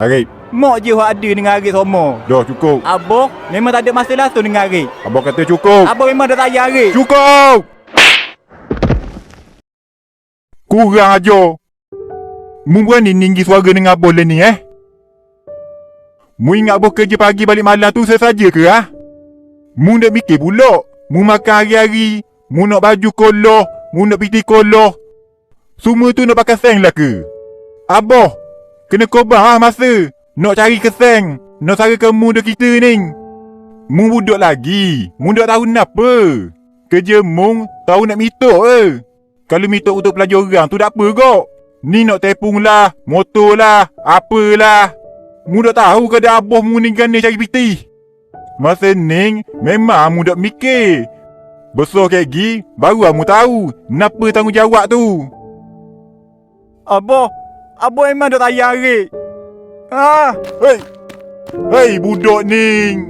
Arif. Mak je hak ada dengan Arif semua. Dah cukup. Abah memang tak ada masalah tu dengan Arif. Abang kata cukup. Abah memang dah sayang Arif. Cukup. Kurang ajar. Mu berani tinggi suara dengan abang lah ni Mu ingat abang kerja pagi balik malam tu saja ke Mu nak mikir pula. Mu makan hari-hari. Mu nak baju kolah. Mu nak piti kolah. Semua tu nak pakai seng lah ke? Abah kena korban masa nak cari keseng. Nak sara kamu dah kita ni. Mu budak lagi. Mu tak tahu kenapa. Kerja mu tahu nak mitok Kalau mitok untuk pelajar orang tu tak apa kok. Ni nak tepung lah, motor lah, apalah. Mu tak tahu ke ada abah mu ni gana cari piti. Masa ni memang mu tak mikir. Besar kayak gini baru mu tahu kenapa tanggungjawab tu. Abah memang dah sayang Arif. Hei budak ni.